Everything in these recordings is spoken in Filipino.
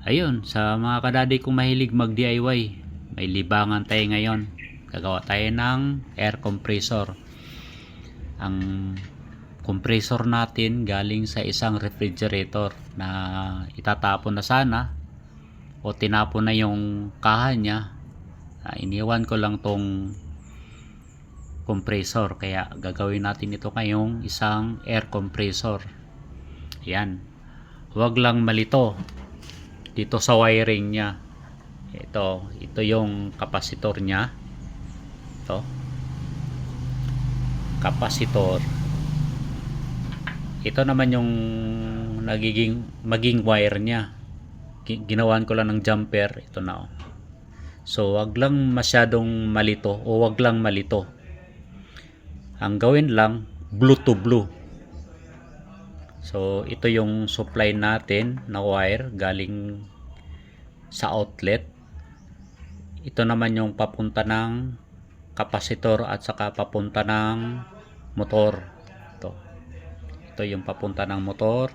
Ayun, sa mga kadadi kong mahilig mag DIY, may libangan tayo ngayon. Gagawa tayo ng air compressor. Ang compressor natin galing sa isang refrigerator na itatapon na sana o tinapon na yung kaha niya. Iniwan ko lang tong compressor, kaya gagawin natin ito ngayong isang air compressor. Yan, huwag lang malito dito sa wiring niya. Ito yung kapasitor niya. Ito kapasitor. Ito naman yung maging wire niya. Ginawan ko lang ng jumper. Ito na, oh. So wag lang masyadong malito o wag lang malito. Ang gawin lang blue to blue. So ito yung supply natin na wire galing sa outlet. Ito naman yung papunta ng kapasitor at saka papunta ng motor. Ito yung papunta ng motor.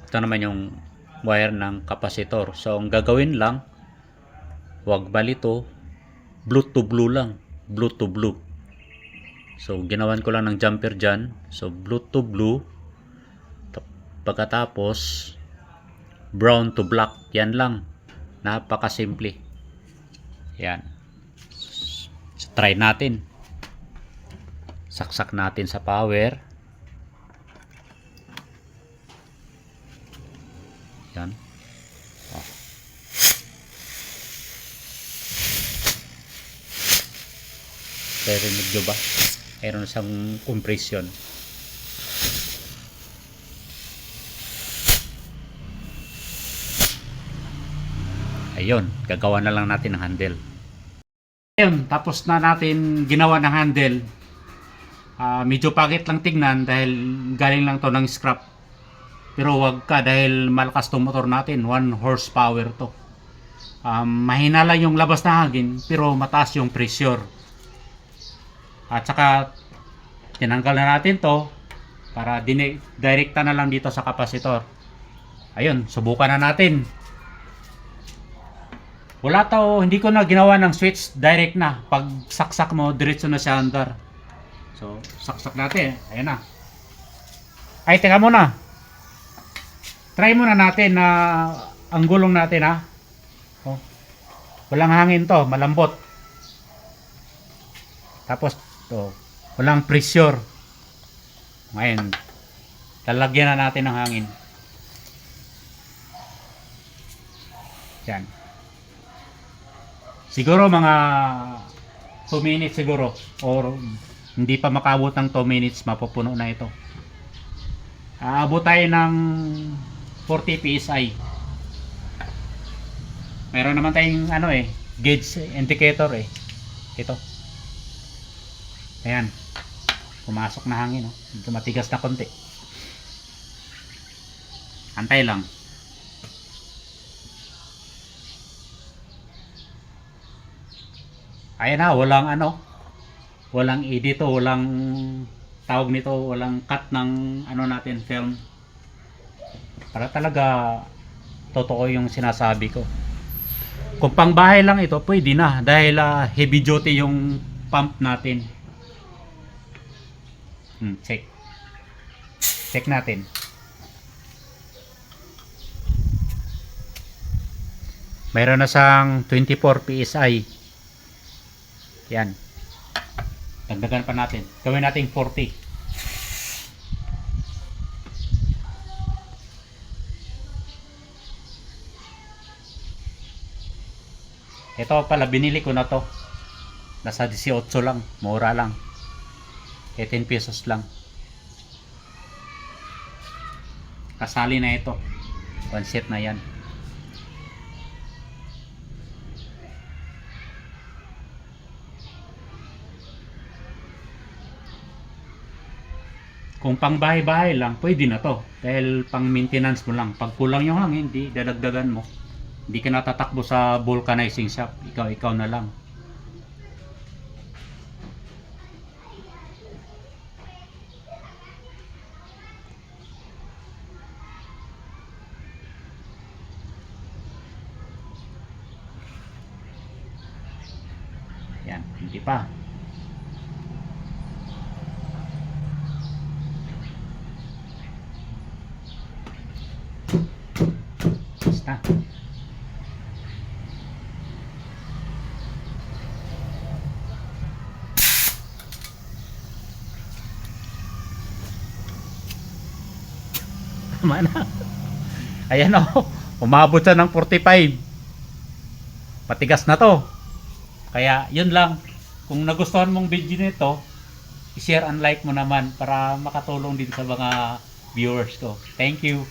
Ito naman yung wire ng kapasitor. So ang gagawin lang, wag balito, blue to blue lang, blue to blue. So ginawan ko lang ng jumper dyan. So blue to blue. Pagkatapos brown to black. Yan lang, napakasimple. Yan, so, try natin. Saksak natin sa power. Yan. Narinig nyo ba? Mayroon siyang compression. Ayun, gagawa na lang natin ng handle. Ayun, tapos na natin ginawa ng handle. Medyo pangit lang tignan dahil galing lang to ng scrap. Pero wag ka, dahil malakas tong motor natin, 1 horsepower to. Mahina lang yung labas na hangin pero mataas yung pressure. At saka tinanggal na natin to para direkta na lang dito sa kapasitor. Ayun, subukan na natin. Wala to, hindi ko na ginawa ng switch, direct na. Pag saksak mo, diretso na siya andar. So, saksak natin. Ayan na. Ay, teka muna. Try muna natin na ang gulong natin, ha. Oh. Walang hangin to, malambot. Tapos to, walang pressure. Ngayon, lalagyan na natin ng hangin. Yan. Siguro mga 2 minutes siguro, or hindi pa makabot ng 2 minutes, mapupuno na ito. Aabot tayo ng 40 PSI. Meron naman tayong gauge indicator ito. Ayan, pumasok na hangin, medyo matigas na konti. Antay lang. Ayan na, walang edito, walang tawag nito, walang cut ng natin, film. Para talaga totoo yung sinasabi ko. Kung pang bahay lang ito, pwede na dahil heavy duty yung pump natin. Check natin. Mayroon na siyang 24 PSI. Yan. Dagdagan pa natin. Gawin natin 40. Ito pala, binili ko na to. Nasa 18 lang. Mura lang. 18 pesos lang. Kasali na ito. One set na yan. Kung pang bahay-bahay lang, pwede na to. Dahil pang maintenance mo lang. Pag kulang yung hangin, hindi dadagdagan mo. Hindi ka natatakbo sa vulcanizing shop. Ikaw na lang. pa. Basta. Tama na. Ayan o. Umabot siya ng 45. Matigas na to. Kaya yun lang. Kung nagustuhan mong video nito, i-share and like mo naman para makatulong din sa mga viewers ko. Thank you.